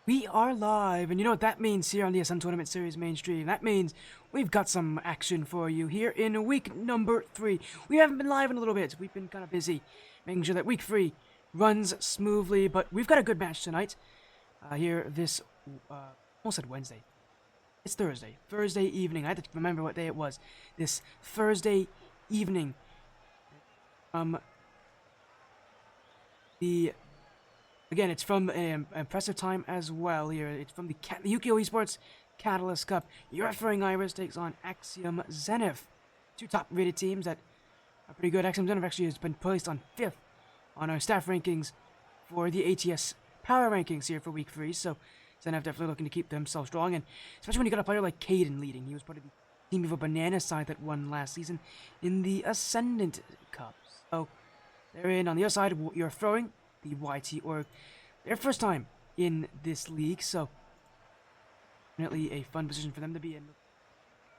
We are live, and you know what that means here on the SM Tournament Series main stream. That means we've got some action for you here in week number 3. We haven't been live in a little bit. We've been kind of busy making sure that week 3 runs smoothly, but we've got a good match tonight. Here this, almost said Wednesday. It's Thursday. Thursday evening. I had to remember what day it was. This Thursday evening. Again, it's from an impressive time as well here. It's from the Ukiyo Esports Catalyst Cup. Your referring Iris takes on Axiom Zenith. Two top-rated teams that are pretty good. Axiom Zenith actually has been placed on 5th on our staff rankings for the ATS Power Rankings here for Week 3. So Zenith definitely looking to keep themselves strong. And especially when you got a player like Caden leading. He was part of the team of a banana side that won last season in the Ascendant Cup. So they're in on the other side. You're throwing the YT org, their first time in this league, so definitely a fun position for them to be in,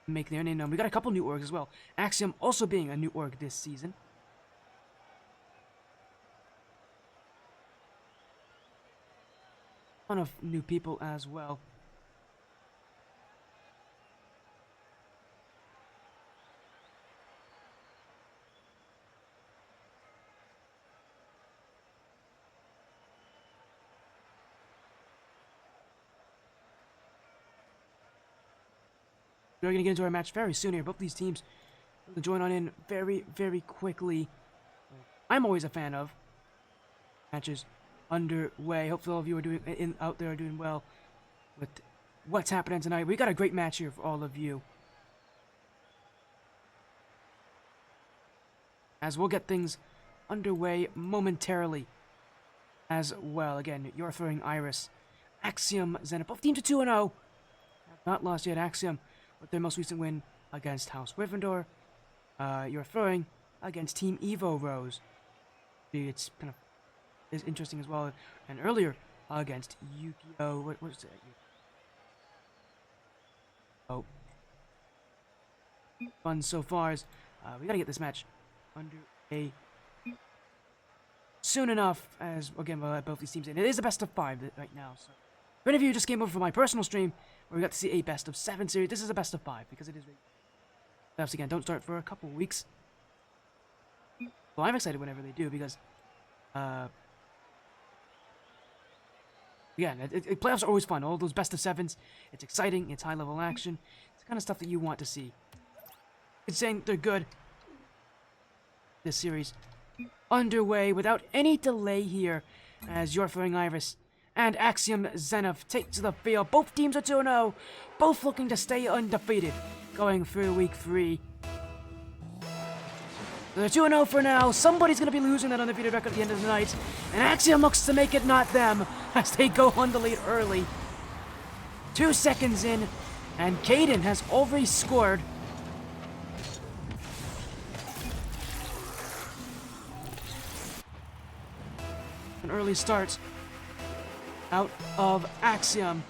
make their name known. We got a couple new orgs as well. Axiom also being a new org this season. A ton of new people as well. We're going to get into our match very soon here. Both these teams will join on in very, very quickly. I'm always a fan of matches underway. Hopefully all of you are doing out there are doing well with what's happening tonight. We got a great match here for all of you. As we'll get things underway momentarily as well. Again, you're throwing Iris. Axiom Zenith. Both teams are 2-0. Have not lost yet. Axiom with their most recent win against House Gryffindor. You're throwing against Team Evo Rose. It's kind of is interesting as well. And earlier against Ukiyo. What was it? Oh, fun so far. Is we gotta get this match underway soon enough. As again, both these teams in. It is a best of 5 right now. So, if any of you just came over for my personal stream, where we got to see a best of 7 series, this is a best of 5 because it is. Playoffs again don't start for a couple weeks. Well, I'm excited whenever they do because, again, playoffs are always fun. All those best of 7s, it's exciting, it's high level action, it's the kind of stuff that you want to see. It's saying they're good. This series underway without any delay here, as you're throwing Iris and Axiom Zenith take to the field. Both teams are 2-0, both looking to stay undefeated going through week 3. They're 2-0 for now. Somebody's going to be losing that undefeated record at the end of the night, and Axiom looks to make it not them as they go on the lead early. 2 seconds in, and Caden has already scored. An early start out of Axiom.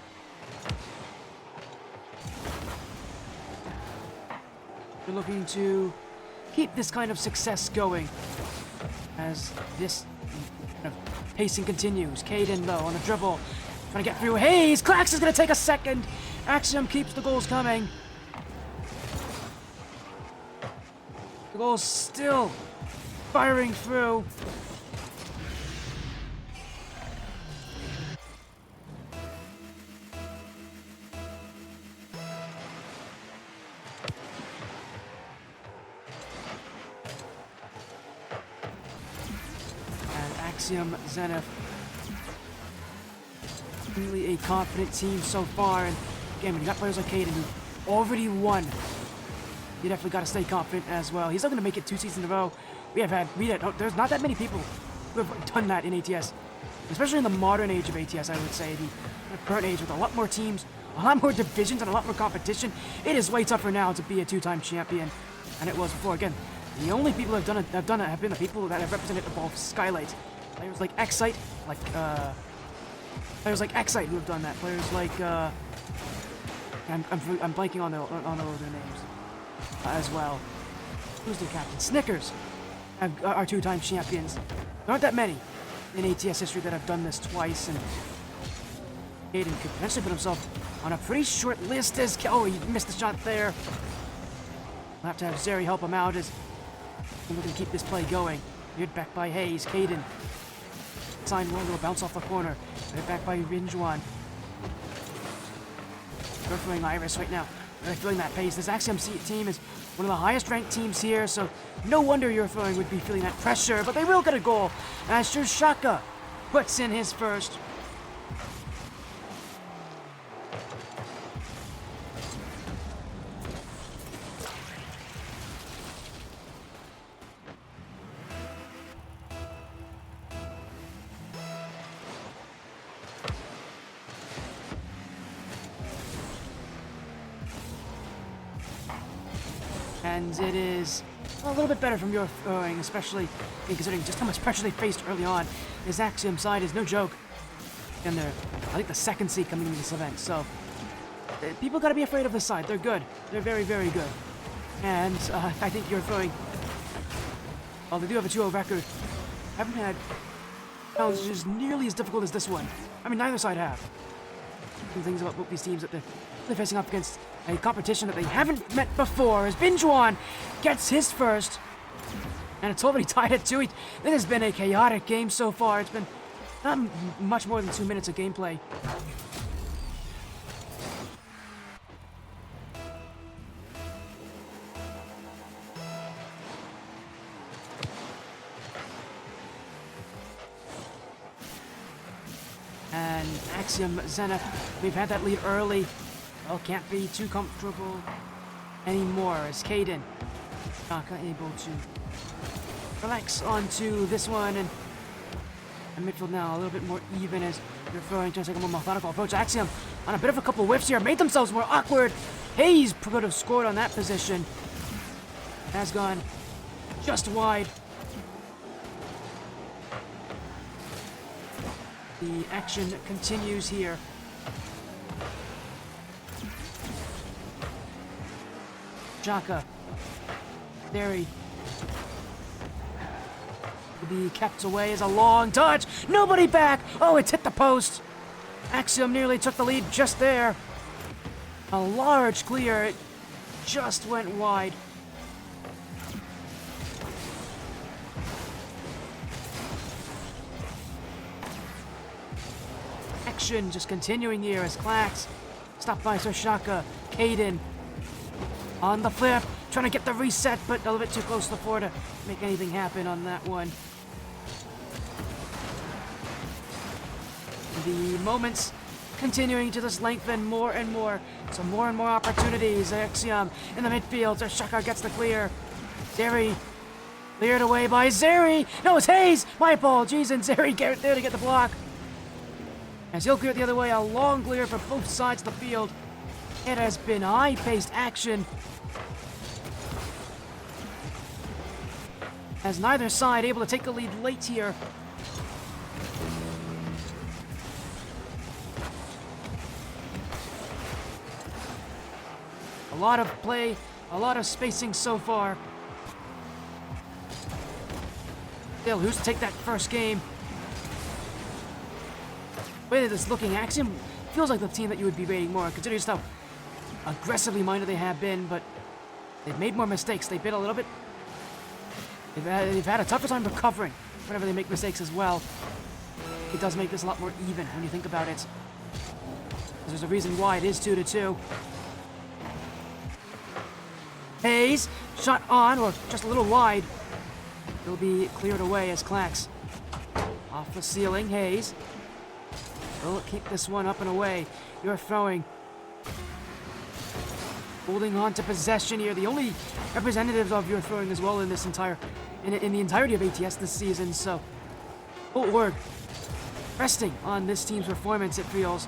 They're looking to keep this kind of success going as this kind of pacing continues. Caden, though, on the dribble, trying to get through. Hayes! Clax is going to take a second. Axiom keeps the goals coming. The goals still firing through. Axiom Zenith, really a confident team so far, and again, when you got players like Caden who already won, you definitely got to stay confident as well. He's not going to make it 2 seasons in a row. There's not that many people who have done that in ATS, especially in the modern age of ATS. I would say the current age with a lot more teams, a lot more divisions, and a lot more competition. It is way tougher now to be a 2-time champion than it was before. Again, the only people who have done it have been the people that have represented Evolve Skylight. Players like Excite, players like Excite who have done that. Players like I'm blanking on all their names as well. Who's their captain? Snickers are 2-time champions. There aren't that many in ATS history that have done this twice, and Aiden could potentially put himself on a pretty short list as... Oh, he missed the shot there. We'll have to have Zeri help him out as we're looking to keep this play going. Cleared back by Hayes. Caden. Sign one, will bounce off the corner. Right back by Rinjuan. Refereeing Iris right now. They're feeling that pace. This Axiom team is one of the highest ranked teams here, so no wonder your refereeing would be feeling that pressure, but they will get a goal as Shaka puts in his first. And it is a little bit better from your throwing, especially considering just how much pressure they faced early on. This Axiom side is no joke. And they're, I think, the second seed coming into this event. So, people gotta be afraid of this side. They're good. They're very, very good. And I think you're throwing, while they do have a 2-0 record, haven't had challenges nearly as difficult as this one. I mean, neither side have. Some things about both these teams that they're facing up against a competition that they haven't met before as Binjuan gets his first. And it's already tied at 2. This has been a chaotic game so far. It's been not much more than 2 minutes of gameplay. And Axiom Zenith, we've had that lead early. Well, can't be too comfortable anymore as Caden Shaka able to relax onto this one, and midfield now a little bit more even as they're throwing to take a more methodical approach. Axiom on a bit of a couple whiffs here, made themselves more awkward. Hayes could have scored on that position. Has gone just wide. The action continues here. Shaka. Derry. To be kept away is a long touch. Nobody back. Oh, it's hit the post. Axiom nearly took the lead just there. A large clear. It just went wide. Action just continuing here as Clax stopped by Shaka. Caden on the flip, trying to get the reset, but a little bit too close to the floor to make anything happen on that one. The moments continuing to just lengthen more and more. So more and more opportunities. Axiom in the midfield. Shaka gets the clear. Zeri cleared away by Zeri. No, it's Hayes. My apologies. And Zeri get there to get the block. As he'll clear it the other way, a long clear for both sides of the field. It has been high-paced action as neither side able to take the lead late here. A lot of play, a lot of spacing so far. Still, who's to take that first game? The way that it's looking, Axiom feels like the team that you would be rating more, considering just how aggressively minded they have been, but they've made more mistakes. They've been a little bit... They've had a tougher time recovering whenever they make mistakes as well. It does make this a lot more even when you think about it. There's a reason why it is 2-2. Hayes, shot on, or just a little wide. It'll be cleared away as Clax. Off the ceiling, Hayes. Will keep this one up and away. You're throwing. Holding on to possession here. The only representatives of your throwing as well in this in the entirety of ATS this season. So, work. Resting on this team's performance, it feels.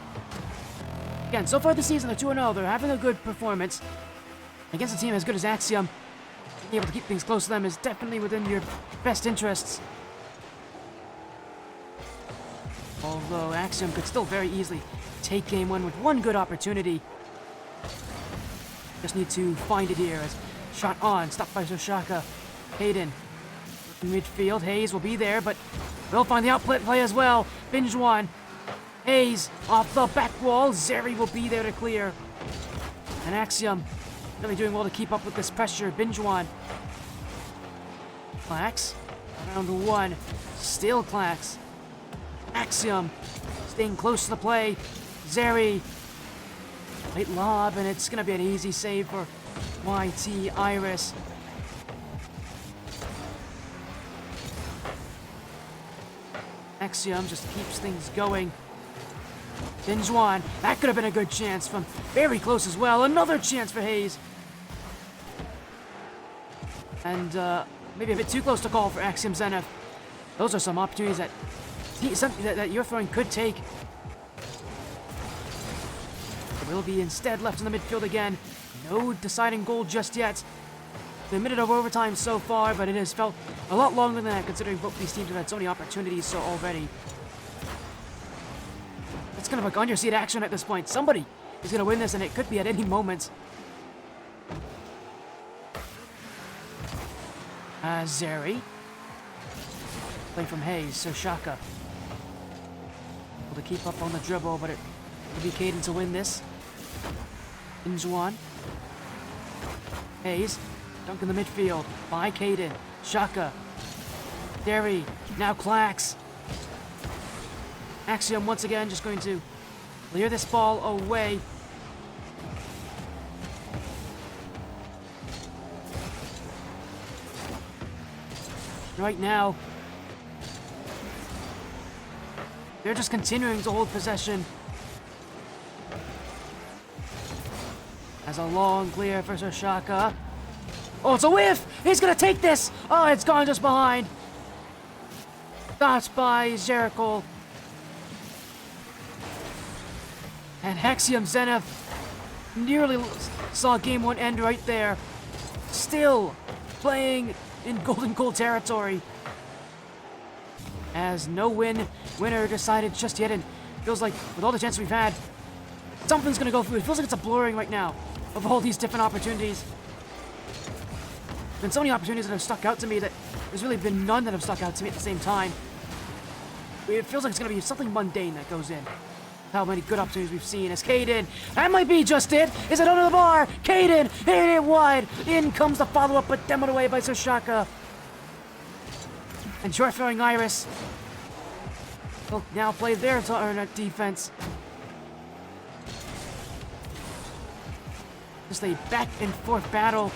Again, so far this season, they're 2-0. They're having a good performance. Against a team as good as Axiom, being able to keep things close to them is definitely within your best interests. Although Axiom could still very easily take game one with one good opportunity. Just need to find it here as shot on, stopped by Shaka. Hayden in midfield. Hayes will be there, but will find the outlet play as well. Binjuan Hayes off the back wall. Zeri will be there to clear. And Axiom really doing well to keep up with this pressure. Binjuan. Clax. Round one. Still Clax. Axiom staying close to the play. Zeri. Late lob, and it's going to be an easy save for YT Iris. Axiom just keeps things going. Binjuan, that could have been a good chance from very close as well. Another chance for Hayes. And maybe a bit too close to call for Axiom Zenith. Those are some opportunities that your throwing could take. It will be instead left in the midfield again. No deciding goal just yet. The minute of overtime so far, but it has felt a lot longer than that considering both these teams have had so many opportunities so already. It's kind of a on-your-seat action at this point. Somebody is going to win this, and it could be at any moment. Zeri. Play from Hayes, so Shaka. Able to keep up on the dribble, but it will be Caden to win this. Injuan. Hayes. Dunk in the midfield by Caden. Shaka. Derry. Now Clax. Axiom once again just going to clear this ball away. Right now, they're just continuing to hold possession. As a long clear for Shaka. Oh, it's a whiff! He's gonna take this! Oh, it's gone just behind. That's by Jericho. And Axiom Zenith nearly saw game one end right there. Still playing in golden goal territory. As no winner decided just yet, and feels like with all the chances we've had, something's gonna go through. It feels like it's a blurring right now of all these different opportunities. Been so many opportunities that have stuck out to me that there's really been none that have stuck out to me at the same time. It feels like it's gonna be something mundane that goes in. How many good opportunities we've seen as Caden. That might be just it. Is it under the bar? Caden hit it wide. In comes the follow-up, but demoed away by Soshaka. And short throwing Iris will now play their defense. Just a back and forth battle.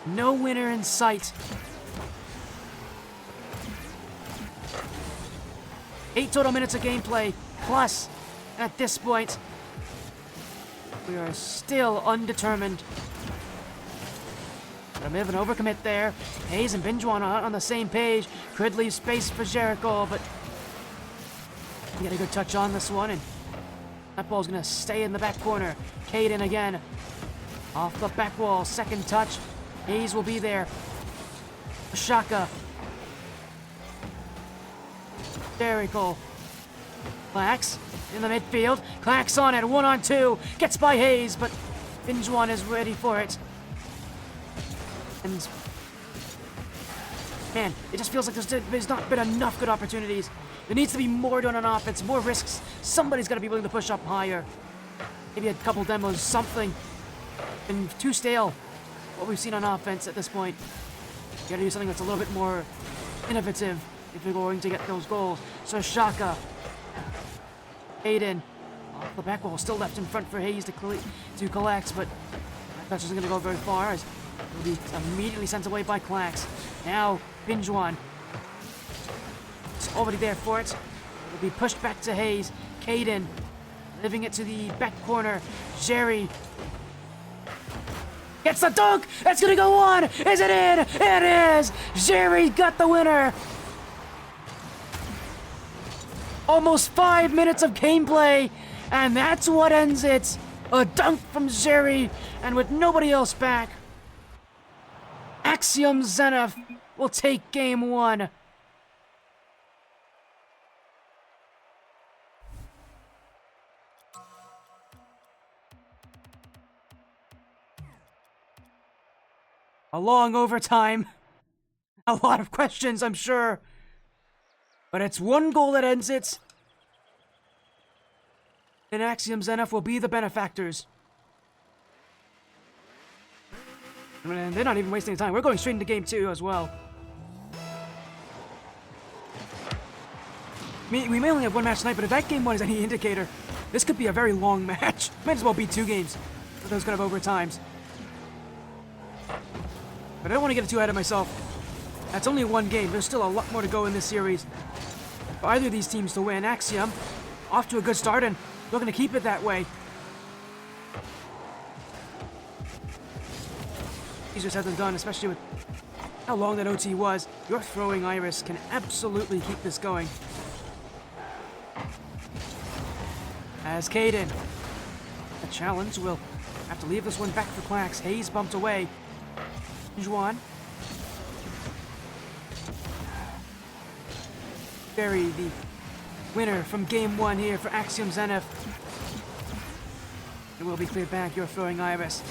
No winner in sight. 8 total minutes of gameplay, plus, at this point, we are still undetermined. A bit of an overcommit there. Hayes and Binjuan are on the same page. Could leave space for Jericho, but get a good touch on this one, and that ball's gonna stay in the back corner. Caden again, off the back wall, second touch. Hayes will be there. Shaka. Jericho. Clax in the midfield. Clax on it, 1-on-2. Gets by Hayes, but Binjuan is ready for it. And man, it just feels like there's not been enough good opportunities. There needs to be more done on offense, more risks. Somebody's got to be willing to push up higher. Maybe a couple demos, something. And too stale, what we've seen on offense at this point. You got to do something that's a little bit more innovative if you're going to get those goals. So Shaka, Aiden, off the back wall, still left in front for Hayes to collect, but that touch isn't going to go very far as it'll be immediately sent away by Clax. Now, Binjuan is already there for it. It'll be pushed back to Hayes. Caden, living it to the back corner. Jerry gets the dunk! It's gonna go on! Is it in? It is! Jerry got the winner! Almost 5 minutes of gameplay, and that's what ends it. A dunk from Jerry, and with nobody else back, Axiom Zenith will take game one. A long overtime. A lot of questions, I'm sure. But it's one goal that ends it. and Axiom Zenith will be the benefactors. And they're not even wasting time. We're going straight into game 2 as well. We may only have one match tonight, but if that game 1 is any indicator, this could be a very long match. Might as well be 2 games for those kind of overtimes. But I don't want to get too ahead of myself. That's only 1 game. There's still a lot more to go in this series. For either of these teams to win, Axiom off to a good start and looking to keep it that way. Easier said than done, especially with how long that OT was. Your throwing Iris can absolutely keep this going. As Caden, a challenge, will have to leave this one back for Clax. Hayes bumped away. Juan. Barry, the winner from game 1 here for Axiom Zenith. It will be cleared back. You're throwing Iris.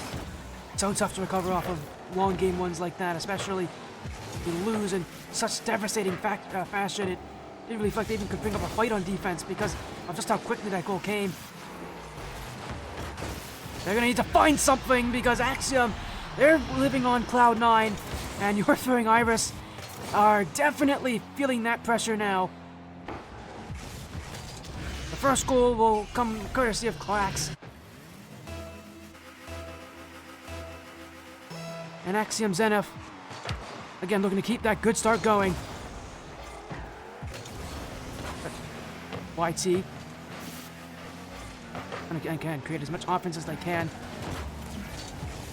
It's so tough to recover off of long game 1s like that, especially if you lose in such devastating fashion. It didn't really feel like they even could bring up a fight on defense because of just how quickly that goal came. They're gonna need to find something because Axiom, they're living on cloud 9, and You're Throwing Iris are definitely feeling that pressure now. The first goal will come courtesy of Clax. And Axiom Zenith, again, looking to keep that good start going. YT. And again, create as much offense as they can.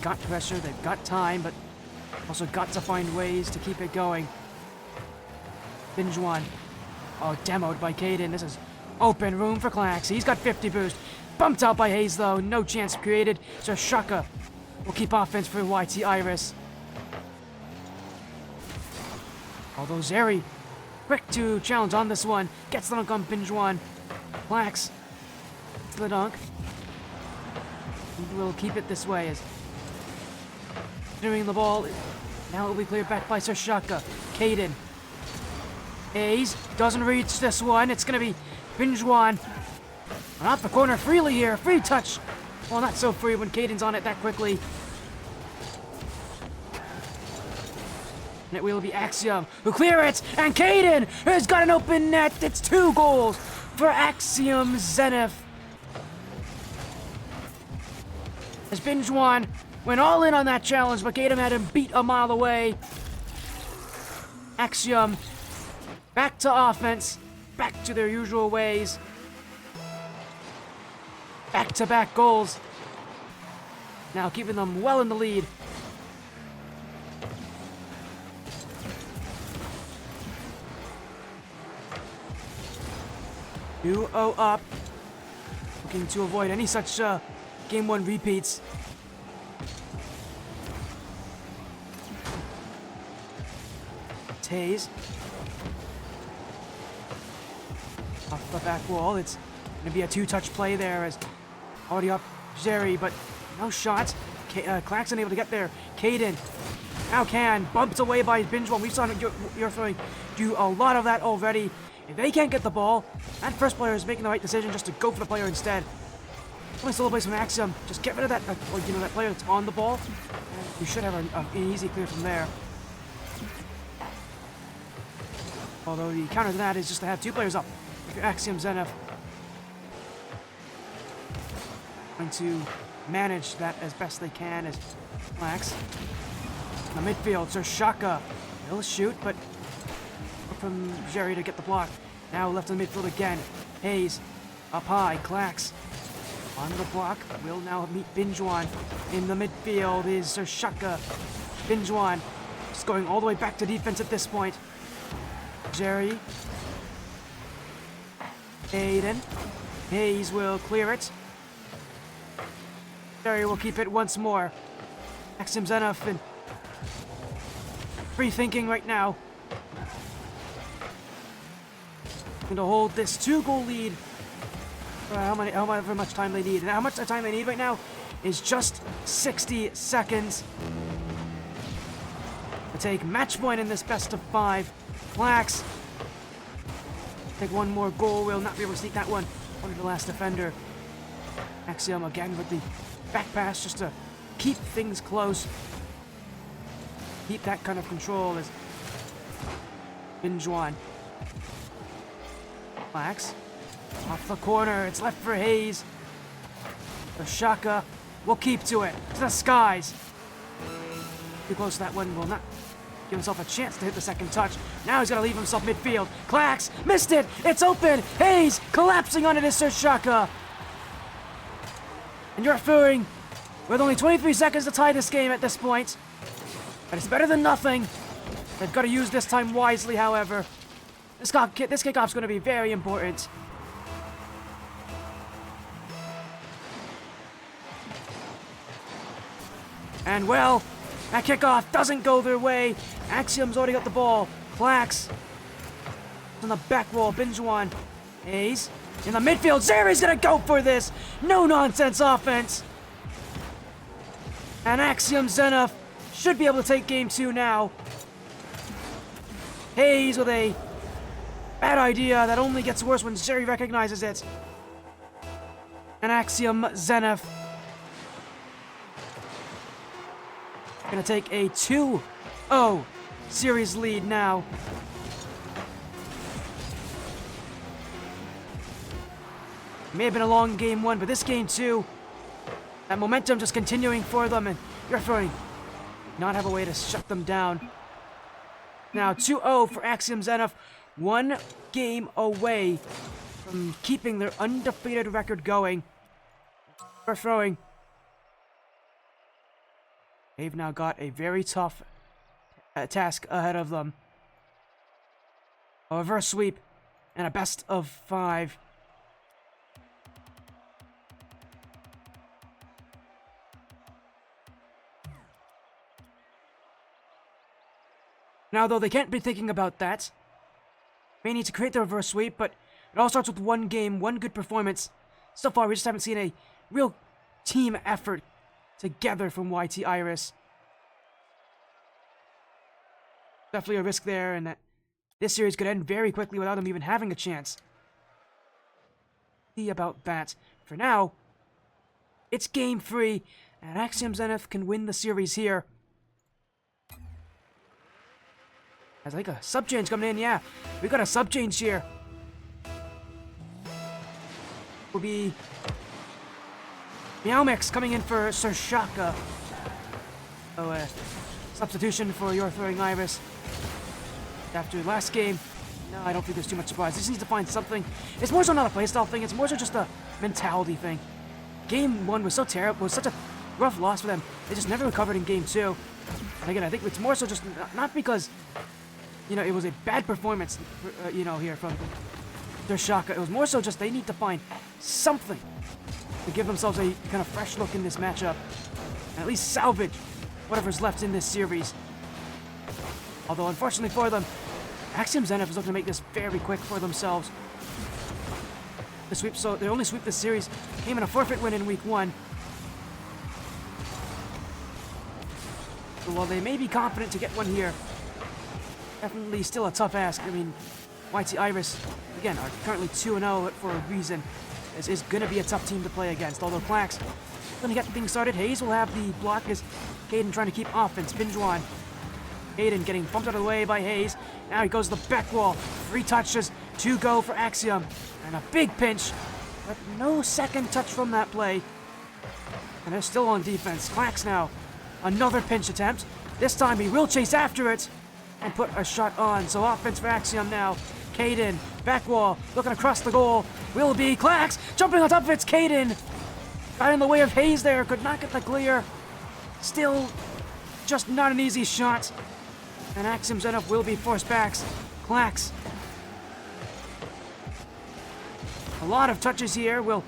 Got pressure, they've got time, but also got to find ways to keep it going. Binjuan. Oh, demoed by Caden. This is open room for Clax. He's got 50 boost. Bumped out by Hayes, though. No chance created. So Shaka will keep offense for YT Iris. Although Zeri, quick to challenge on this one. Gets the dunk on Binjuan. Clax. The dunk. We'll keep it this way as doing the ball. Now it will be cleared back by Sir Shaka. Caden. Hayes doesn't reach this one. It's going to be Binjuan. Off the corner freely here. Free touch. Well, not so free when Caden's on it that quickly. And it will be Axiom who clear it. And Caden has got an open net. It's 2 goals for Axiom Zenith. As Binjuan went all in on that challenge, but Caden had him beat a mile away. Axiom back to offense, back to their usual ways. Back-to-back goals. Now keeping them well in the lead. Duo up. Looking to avoid any such game 1 repeats. Taze. Off the back wall. It's going to be a 2-touch play there as already up Jerry, but no shots. Clax unable to get there. Caden now can. Bumped away by Binjuan. We saw You're Throwing do a lot of that already. If they can't get the ball, that first player is making the right decision just to go for the player instead. Only solo plays from Axiom. Just get rid of that, that player that's on the ball. And you should have an easy clear from there. Although the counter to that is just to have 2 players up. If you're Axiom Zenith, going to manage that as best they can as Clax. In the midfield, Sir Shaka. He'll shoot, but from Jerry to get the block. Now left in the midfield again. Hayes up high. Clax on the block. Will now meet Binjuan. In the midfield is Sir Shaka. Binjuan just going all the way back to defense at this point. Jerry. Aiden. Hayes will clear it. Jerry will keep it once more. Axiom Zenith and free thinking right now. Going to hold this 2-goal lead for however much time they need. And how much time they need right now is just 60 seconds to take match point in this best of 5. Clax. Take one more goal. Will not be able to sneak that one under the last defender. Axiom again with the back pass just to keep things close. Keep that kind of control as Binjuan. Max. Off the corner. It's left for Hayes. The Shaka will keep to it. To the skies. Too close to that one. Will not give himself a chance to hit the second touch. Now he's got to leave himself midfield. Clax missed it. It's open. Hayes collapsing onto this Sir Shaka. And you're referring with only 23 seconds to tie this game at this point. But it's better than nothing. They've got to use this time wisely, however. This kickoff's going to be very important. And well, that kickoff doesn't go their way. Axiom's already got the ball. Clax on the back wall. Binjuan. Hayes in the midfield. Zeri's going to go for this. No nonsense offense. And Axiom Zenith should be able to take game 2 now. Hayes with a bad idea that only gets worse when Zeri recognizes it. And Axiom Zenith gonna take a 2-0 series lead now. May have been a long game 1, but this game 2, that momentum just continuing for them, and you're referring not have a way to shut them down. Now 2-0 for Axiom Zenith, 1 game away from keeping their undefeated record going. For throwing, they've now got a very tough task ahead of them. A reverse sweep and a best of 5. Now, though, they can't be thinking about that. They need to create the reverse sweep, but it all starts with 1 game, 1 good performance. So far, we just haven't seen a real team effort together from YT Iris. Definitely a risk there, and that this series could end very quickly without them even having a chance. See about that. For now, it's game 3, and Axiom Zenith can win the series here. There's like a sub change coming in, yeah. We got a sub change here. Will be Meowmix coming in for Sir Shaka. So substitution for your throwing Iris. After last game, no, I don't think there's too much surprise. This needs to find something. It's more so not a playstyle thing, it's more so just a mentality thing. Game 1 was so terrible, was such a rough loss for them. They just never recovered in game 2. And again, I think it's more so just not because, you know, it was a bad performance, you know, here from their Shaka. It was more so just they need to find something to give themselves a kind of fresh look in this matchup. And at least salvage whatever's left in this series. Although, unfortunately for them, Axiom Zenith is looking to make this very quick for themselves. The sweep, so their only sweep this series came in a forfeit win in week 1. So while they may be confident to get one here, definitely still a tough ask. I mean, YT Iris, again, are currently 2-0 for a reason. This is going to be a tough team to play against. Although Clax going to get things started. Hayes will have the block as Caden trying to keep offense. Binjuan. Caden getting bumped out of the way by Hayes. Now he goes to the back wall. 3 touches, 2 go for Axiom. And a big pinch, but no second touch from that play. And they're still on defense. Clax now. Another pinch attempt. This time he will chase after it and put a shot on. So offense for Axiom now. Caden, back wall, looking across the goal. Will be Clax, jumping on top of it. It's Caden. Got in the way of Hayes there, could not get the clear. Still, just not an easy shot. And Axiom Zenith will be forced back. Clax. A lot of touches here. Will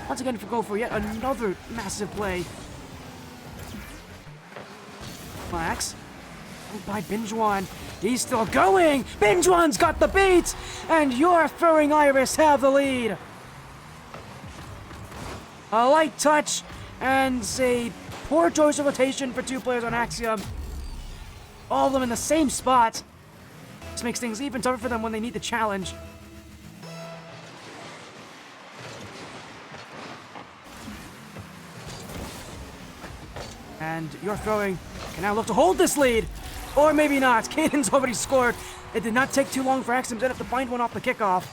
once again go for yet another massive play. Clax. By Binjuan. He's still going! Binjuan's got the beat! And your throwing Iris have the lead! A light touch and a poor choice of rotation for 2 players on Axiom. All of them in the same spot. This makes things even tougher for them when they need the challenge. And your throwing can now look to hold this lead. Or maybe not. Caden's already scored. It did not take too long for Axiom Zenith to find one off the kickoff.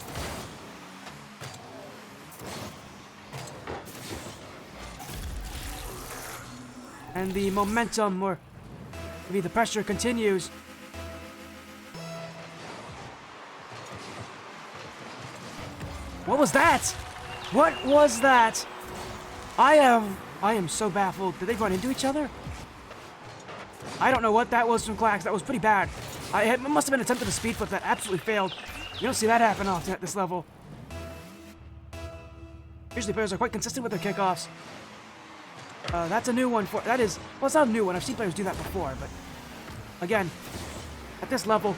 And the momentum, or maybe the pressure, continues. What was that? What was that? I am so baffled. Did they run into each other? I don't know what that was from Clax. That was pretty bad. It must have been an attempt at a speed flip that absolutely failed. You don't see that happen often at this level. Usually players are quite consistent with their kickoffs. That's a new one for... That is... Well, it's not a new one. I've seen players do that before, but... Again, at this level,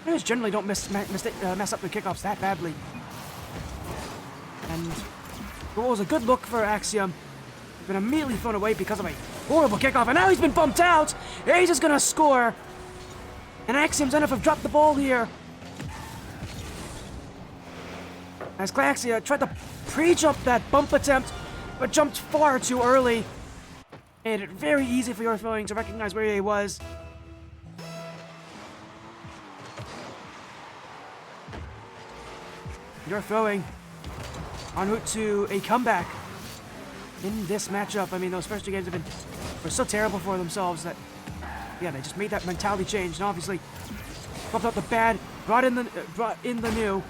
players generally don't mess up their kickoffs that badly. And... What was a good look for Axiom. He's been immediately thrown away because of a horrible kickoff, and now he's been bumped out! He's just gonna score! And Axiom Zenith have dropped the ball here. As Claxia tried to pre-jump that bump attempt, but jumped far too early. Made it very easy for your throwing to recognize where he was. Your throwing en route to a comeback in this matchup. I mean, those first two games were so terrible for themselves that, yeah, they just made that mentality change, and obviously bumped out the bad, brought in the new.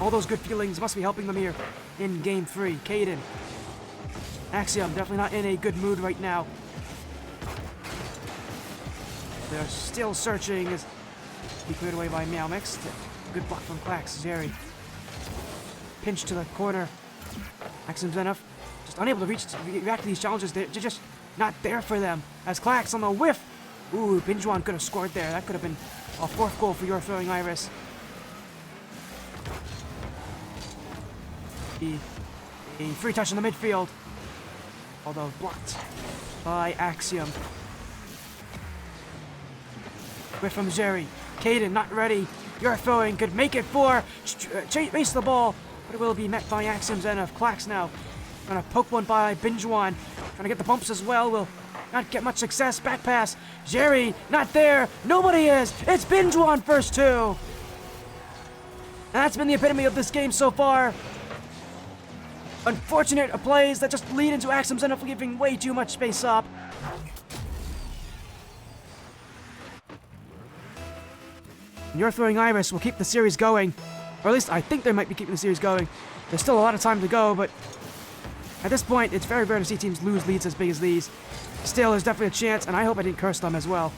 All those good feelings must be helping them here in Game 3. Caden. Axiom definitely not in a good mood right now. They're still searching as he cleared away by Meow Mix. Good block from Clax. Jerry. Pinch to the corner. Axiom Zenith just unable to react to these challenges. They're just not there for them. As Clax on the whiff. Ooh, Binjuan could have scored there. That could have been a fourth goal for your throwing Iris. A free touch in the midfield. Although blocked by Axiom. Whiff from Jerry. Caden not ready. Your throwing could make it for chase the ball, but it will be met by Axiom Zenith. Clax now trying to poke one by Binjuan. Trying to get the bumps as well. Will not get much success. Back pass. Jerry not there. Nobody is. It's Binjuan first two. And that's been the epitome of this game so far. Unfortunate plays that just lead into Axiom Zenith giving way too much space up. And your throwing Iris will keep the series going. Or at least I think they might be keeping the series going. There's still a lot of time to go, but at this point, it's very rare to see teams lose leads as big as these. Still, there's definitely a chance, and I hope I didn't curse them as well.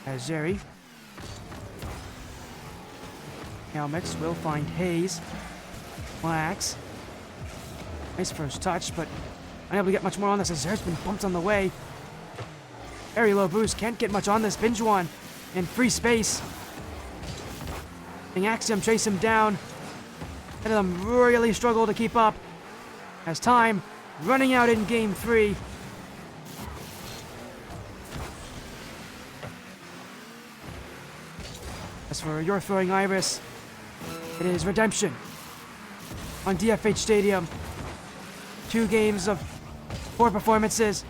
As Jerry. Helmix will find Hayes. Wax. Nice first touch, but unable to get much more on this as Zer's been bumped on the way. Very low boost, can't get much on this. Binjuan in free space. Axiom chase him down. And them really struggle to keep up. As time running out in Game 3. As for your throwing Iris, it is redemption on DFH Stadium. 2 games of poor performances.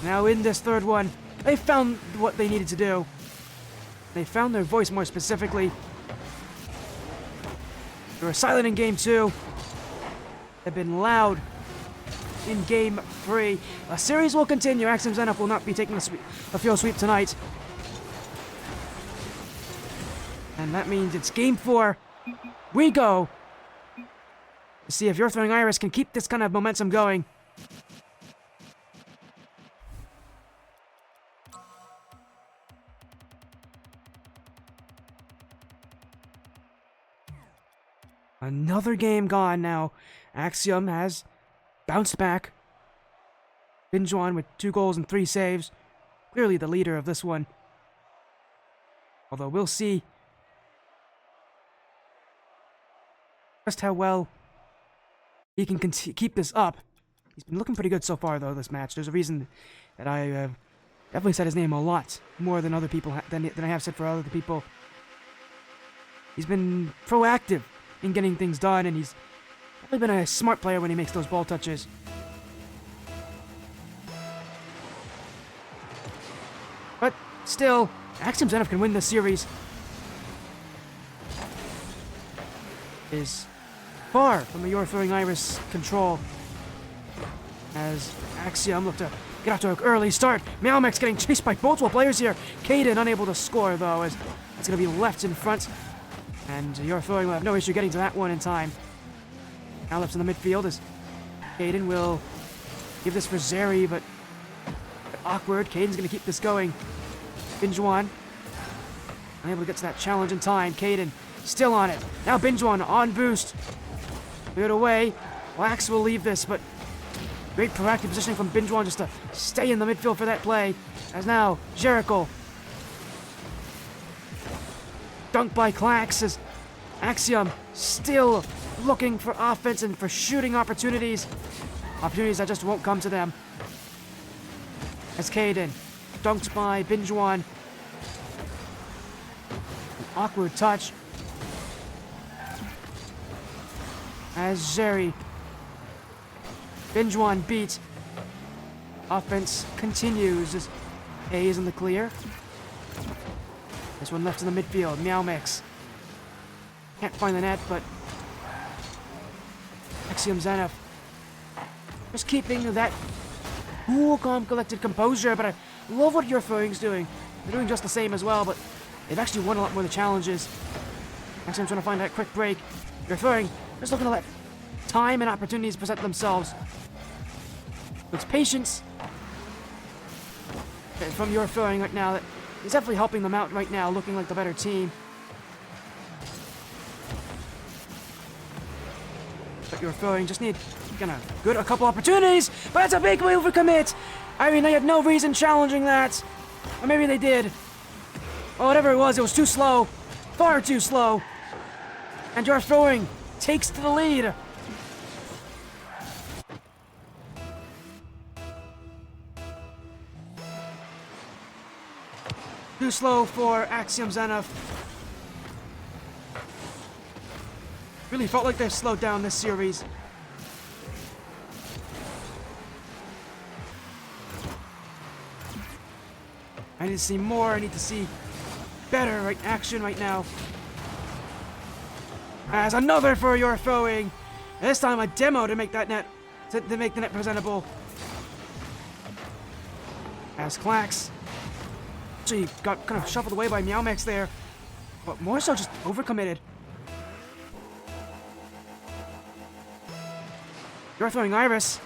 Now in this third one, they found what they needed to do. They found their voice more specifically. They were silent in Game 2. They've been loud in Game 3. A series will continue. Axiom Zenith will not be taking a field sweep tonight. And that means it's Game 4. We go to see if your throwing Iris can keep this kind of momentum going. Another game gone now. Axiom has bounced back. Binjuan with 2 goals and 3 saves. Clearly the leader of this one. Although we'll see just how well he can keep this up. He's been looking pretty good so far, though, this match. There's a reason that I Definitely said his name a lot more than other people than I have said for other people. He's been proactive in getting things done, and he's probably been a smart player when he makes those ball touches. But still, Axiom Zenith can win this series. Is far from a Your Throwing Iris control. As Axiom look to get off to an early start. Meowmix getting chased by multiple players here. Caden unable to score though, as it's going to be left in front. And Your Throwing will have no issue getting to that one in time. Now left in the midfield as Caden will give this for Zeri, but awkward. Caden's going to keep this going. Binjuan unable to get to that challenge in time. Caden still on it. Now Binjuan on boost. Cleared away. Wax will leave this, but great proactive positioning from Binjuan just to stay in the midfield for that play. As now, Jericho. Dunked by Clax as Axiom still looking for offense and for shooting opportunities. Opportunities that just won't come to them. As Caden, dunked by Binjuan. An awkward touch. As Zeri. Binjuan beat. Offense continues as A is in the clear. This one left in the midfield. Meowmix. Can't find the net, but Axiom Zenith just keeping that cool, calm, collected composure. But I love what Your Throwing's doing. They're doing just the same as well, but they've actually won a lot more of the challenges. Axiom trying to find that quick break. Your Throwing just looking to let time and opportunities present themselves. It's patience from Your Throwing right now that is definitely helping them out right now, looking like the better team. But Your Throwing just need a couple opportunities, but that's a big overcommit. I mean, they had no reason challenging that, or maybe they did. Or whatever it was too slow, far too slow. And Your Throwing takes to the lead. Too slow for Axiom Zenith. Really felt like they've slowed down this series. I need to see more. I need to see better action right now. As another for Your Throwing. This time a demo to make that net, to make the net presentable. As Clax actually got kind of shuffled away by Meowmix there, but more so just overcommitted. Your Throwing Iris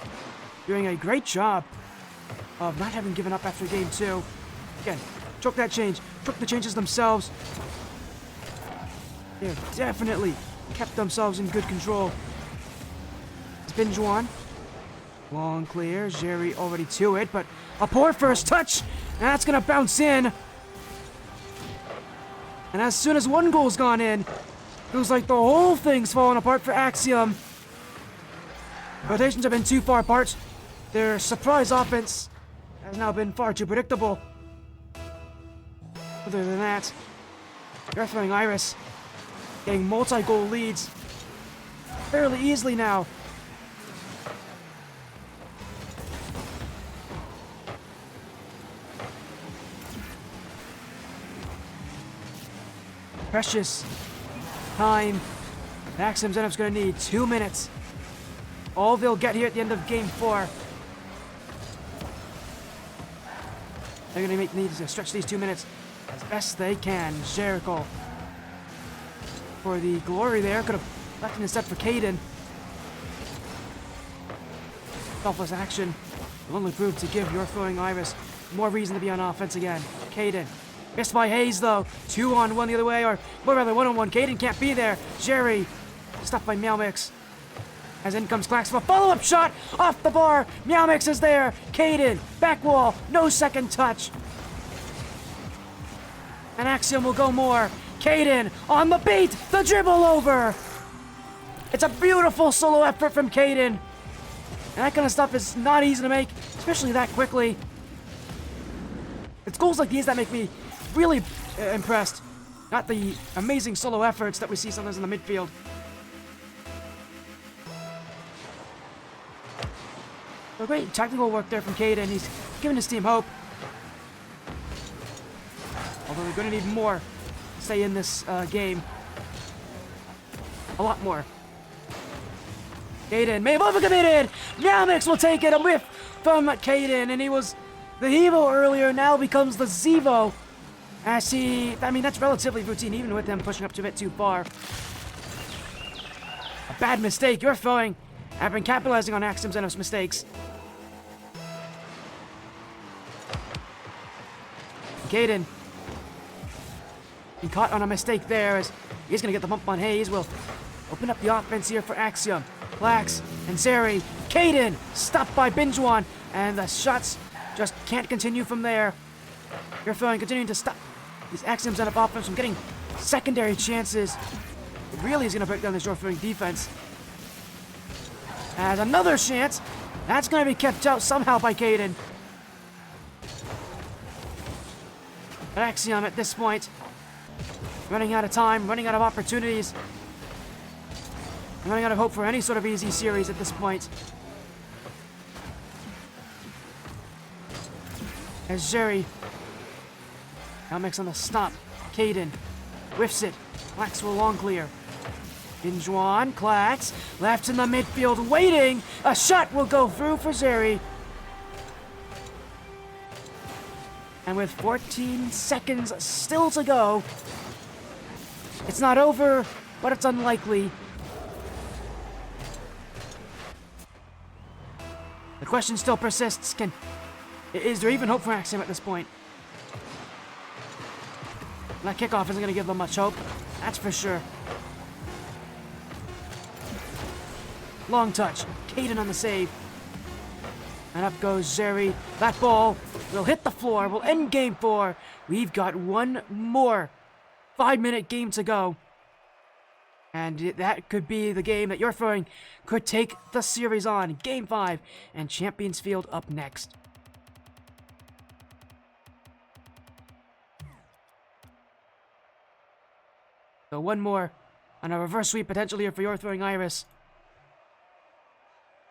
doing a great job of not having given up after game 2. Again, took that change, took the changes themselves. They've definitely kept themselves in good control. It's Binjuan. Long clear, Zeri already to it, but a poor first touch. That's gonna bounce in. And as soon as one goal's gone in, feels like the whole thing's falling apart for Axiom. Rotations have been too far apart. Their surprise offense has now been far too predictable. Other than that, Your Throwing Iris getting multi-goal leads fairly easily now. Precious time. Axiom Zenith's going to need 2 minutes. All they'll get here at the end of game 4. They're going to need to stretch these 2 minutes as best they can. Jericho for the glory there. Could have left in instead for Caden. Selfless action will only prove to give Your Throwing Iris more reason to be on offense again. Caden. Missed by Hayes though. 2-on-1 the other way, or more rather 1-on-1. Caden can't be there. Jerry stopped by Meowmix. As in comes Clax for a follow-up shot off the bar. Meowmix is there. Caden, back wall, no second touch. And Axiom will go more. Caden on the beat, the dribble over. It's a beautiful solo effort from Caden. And that kind of stuff is not easy to make, especially that quickly. It's goals like these that make me really impressed. Not the amazing solo efforts that we see sometimes in the midfield. So great tactical work there from Caden. He's giving his team hope. Although they're going to need more to stay in this game. A lot more. Caden may have overcommitted. Meowmix will take it. A whiff from Caden, and he was the Evo earlier, now becomes the Zevo. As he, I mean, that's relatively routine, even with him pushing up a bit too far. A bad mistake. You're throwing. I've been capitalizing on Axiom Zenith's mistakes. Caden. He caught on a mistake there as he's going to get the bump on Hayes. Will open up the offense here for Axiom. Lax and Zeri. Caden stopped by Binjuan, and the shots just can't continue from there. You're throwing, continuing to stop these Axiom Zenith offense from getting secondary chances. It really is going to break down the short throwing defense. As another chance, that's going to be kept out somehow by Caden. Axiom at this point, running out of time, running out of opportunities, running out of hope for any sort of easy series at this point. As Jerry now makes on the stop. Caden whiffs it. Klax will long clear. Binjuan, Klax, left in the midfield, waiting. A shot will go through for Zeri. And with 14 seconds still to go, it's not over, but it's unlikely. The question still persists. Is there even hope for Axiom at this point? That kickoff isn't going to give them much hope. That's for sure. Long touch. Caden on the save. And up goes Zeri. That ball will hit the floor. We'll end game 4. We've got one more 5-minute game to go. And that could be the game that you're throwing could take the series on. Game 5 and Champions Field up next. So one more on a reverse sweep potentially here for your throwing Iris.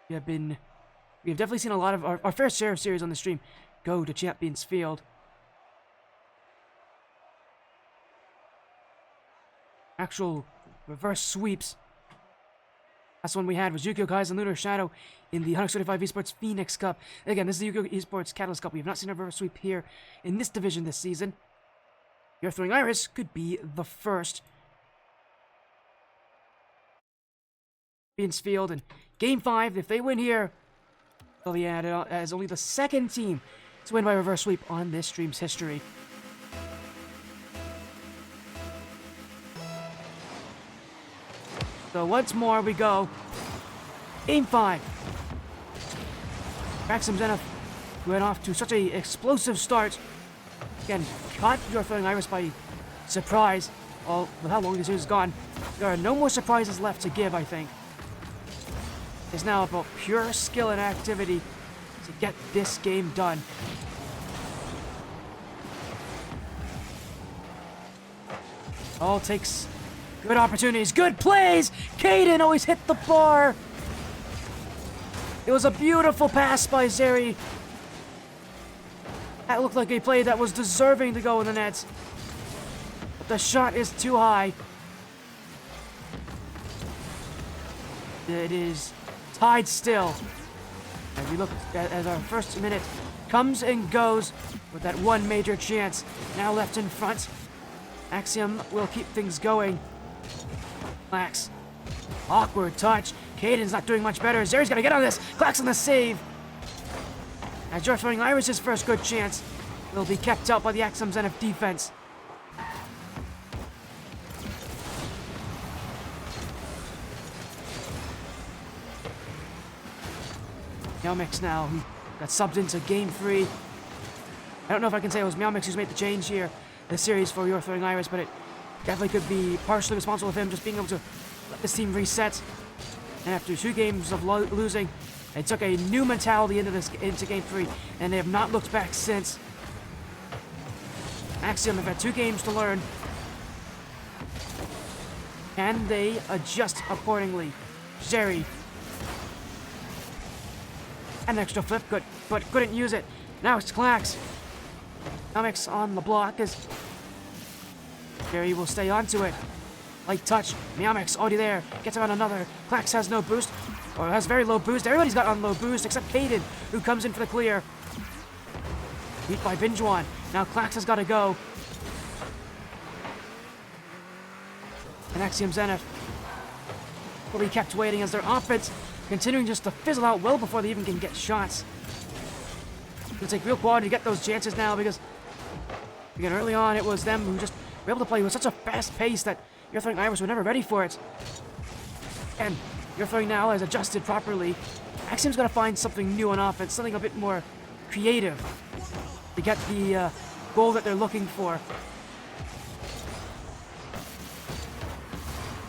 We have definitely seen a lot of our fair share of series on the stream go to Champions Field. Actual reverse sweeps. Last one we had was Ukiyo and Lunar Shadow in the 135 Esports Phoenix Cup. Again, this is the Ukiyo Esports Catalyst Cup. We have not seen a reverse sweep here in this division this season. Your throwing Iris could be the first. Champions Field and Game 5, if they win here, they'll be added as only the second team to win by reverse sweep on this stream's history. So once more we go. Game 5. Axiom Zenith went off to such a explosive start. Again, caught your throwing Iris by surprise. Well, with how long this series has gone, there are no more surprises left to give, I think. It's now about pure skill and activity to get this game done. All takes good opportunities, good plays! Caden always hit the bar! It was a beautiful pass by Zeri. That looked like a play that was deserving to go in the net. But the shot is too high. It is tied still. As we look as our first minute comes and goes with that one major chance now left in front. Axiom will keep things going. Klax. Awkward touch. Caden's not doing much better. Zeri's gonna get on this. Klax on the save. As you're throwing Iris' first good chance will be kept out by the Axiom Zenith defense. Meowmix now, who got subbed into Game 3. I don't know if I can say it was Meowmix who's made the change here, the series for your throwing Iris, but it definitely could be partially responsible for him just being able to let this team reset. And after 2 games of losing, they took a new mentality into Game 3, and they have not looked back since. Axiom have had 2 games to learn. Can they adjust accordingly? Jerry. An extra flip, good, but couldn't use it. Now it's Clax. Comics on the block as Jerry will stay onto it. Light touch. Meowmix already there. Gets him on another. Clax has no boost. Or has very low boost. Everybody's got on low boost except Caden, who comes in for the clear. Beat by Binjuan. Now Clax has got to go. And Axiom Zenith will be kept waiting as their offense continuing just to fizzle out well before they even can get shots. It'll take real quality to get those chances now because, again, early on it was them who just were able to play with such a fast pace that Your Throwing Iris were never ready for it. And Your Throwing now has adjusted properly. Axiom's got to find something new on offense, something a bit more creative to get the goal that they're looking for.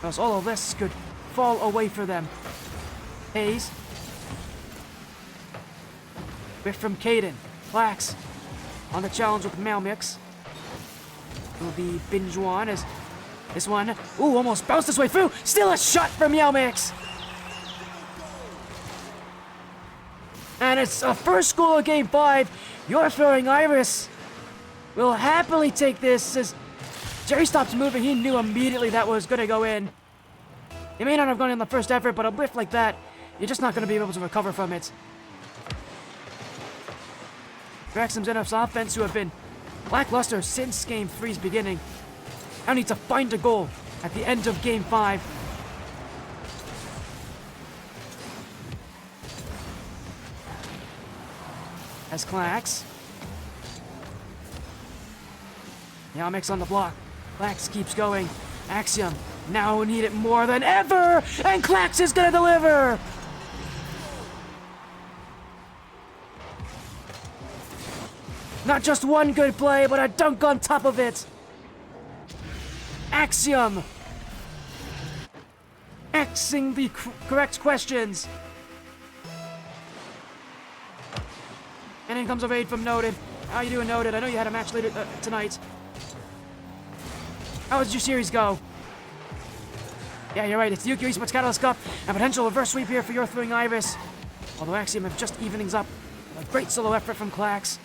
Else all of this could fall away for them. Hayes. Whiff from Caden. Clax on the challenge with Meowmix. Will be Binjuan as this one. Ooh, almost bounced his way through. Still a shot from Meowmix. And it's a first goal of Game 5. Your Throwing Iris will happily take this as Jerry stops moving. He knew immediately that was going to go in. It may not have gone in the first effort, but a whiff like that, you're just not going to be able to recover from it. Axiom Zenith's offense, who have been lackluster since Game 3's beginning, now need to find a goal at the end of Game 5. As Clax. Meowmix on the block. Clax keeps going. Axiom now need it more than ever, and Clax is gonna deliver! Not just one good play, but a dunk on top of it! Axiom! Xing the correct questions! And in comes a raid from Noted. How you doing, Noted? I know you had a match later tonight. How did your series go? Yeah, you're right. It's the Ukiyo Esports Catalyst Cup. A potential reverse sweep here for Your Throwing Iris. Although Axiom have just even things up. A great solo effort from Clax.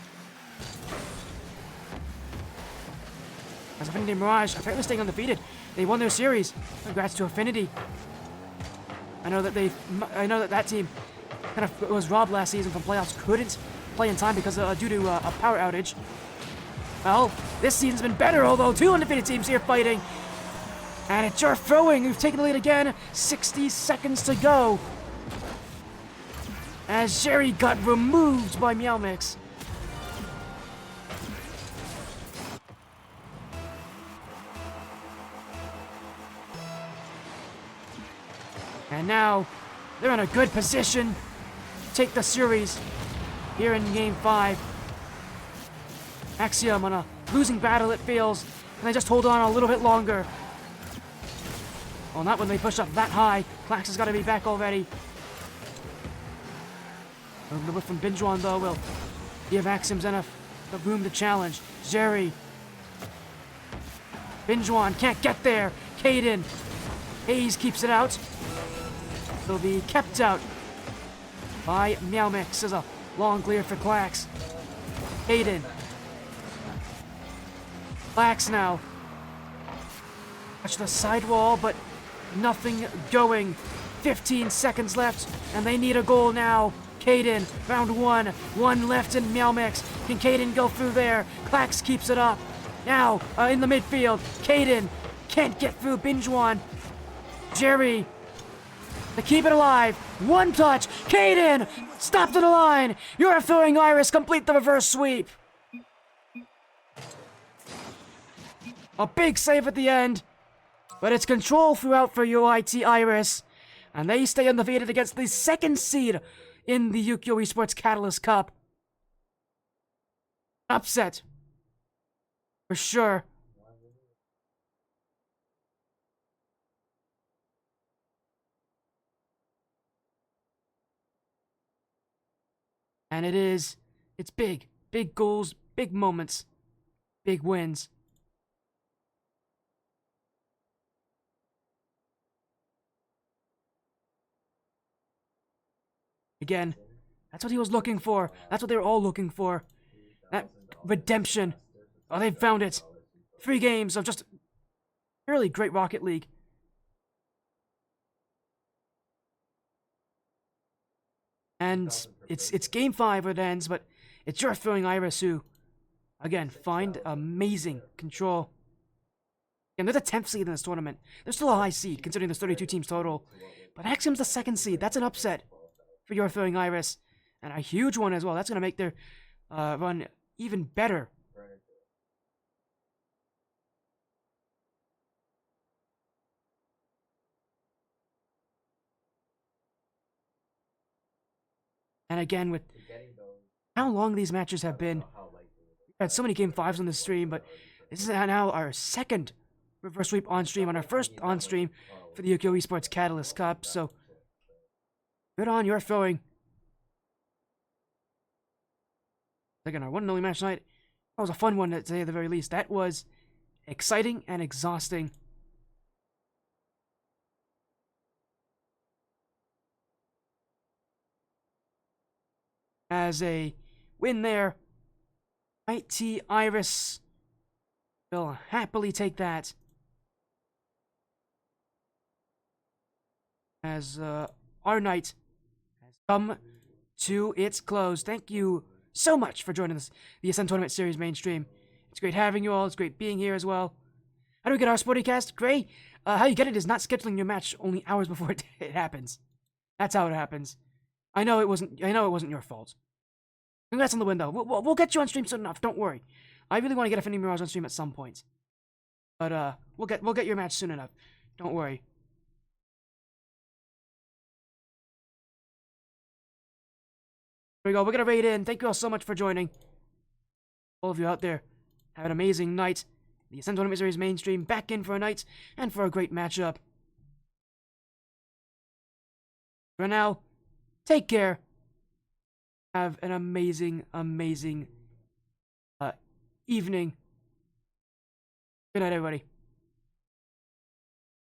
As Affinity Mirage apparently staying undefeated. They won their series. Congrats to Affinity. I know that that team kind of was robbed last season from playoffs. Couldn't play in time because due to a power outage. Well, this season's been better, although 2 undefeated teams here fighting. And it's Your Throwing who've taken the lead again. 60 seconds to go. As Jerry got removed by Meowmix. And now, they're in a good position to take the series here in Game 5. Axiom on a losing battle, it feels, and they just hold on a little bit longer. Well, not when they push up that high. Clax has got to be back already. The whip from Binjuan, though, will give Axiom Zenith the room to challenge. Jerry. Binjuan can't get there. Caden. Hayes keeps it out. Will be kept out by Meowmix as a long clear for Clax. Caden. Clax now. Touch the sidewall, but nothing going. 15 seconds left, and they need a goal now. Caden, round 1. 1 left in Meowmix. Can Caden go through there? Clax keeps it up. Now, in the midfield, Caden can't get through Binjuan. Jerry, to keep it alive. 1 touch. Caden, stopped at the line. Your Throwing Iris complete the reverse sweep. A big save at the end. But it's control throughout for UIT Iris. And they stay undefeated against the 2nd seed in the Ukiyo Esports Catalyst Cup. Upset. For sure. And it's big. Big goals, big moments. big wins. Again, that's what he was looking for. That's what they were all looking for. That redemption. Oh, they found it. 3 games of just really great Rocket League. And it's game 5 where it ends, but it's your throwing Iris who, again, find amazing control. And they're the 10th seed in this tournament. They're still a high seed, considering there's 32 teams total. But Axiom's the 2nd seed. That's an upset for your throwing Iris. And a huge one as well. That's going to make their run even better. And again, with how long these matches have been, we've had so many game 5s on the stream, but this is now our 2nd reverse sweep on stream, on our 1st on stream for the Ukiyo Esports Catalyst Cup. So, good on your throwing. Again, our one and only match tonight. That was a fun one to say at the very least. That was exciting and exhausting. As a win there, Mighty Iris will happily take that. As our night has come to its close. Thank you so much for joining us, the Ascent Tournament Series mainstream. It's great having you all. It's great being here as well. How do we get our sporty cast? Gray, how you get it is not scheduling your match only hours before it happens. That's how it happens. I know it wasn't your fault. Congrats on the win, though. We'll get you on stream soon enough. Don't worry. I really want to get Affinity Mirage on stream at some point. But we'll get your match soon enough. Don't worry. Here we go. We're gonna raid in. Thank you all so much for joining. All of you out there, have an amazing night. The Ascent Tournament Series mainstream back in for a night and for a great matchup. For now, take care. Have an amazing, amazing evening. Good night, everybody.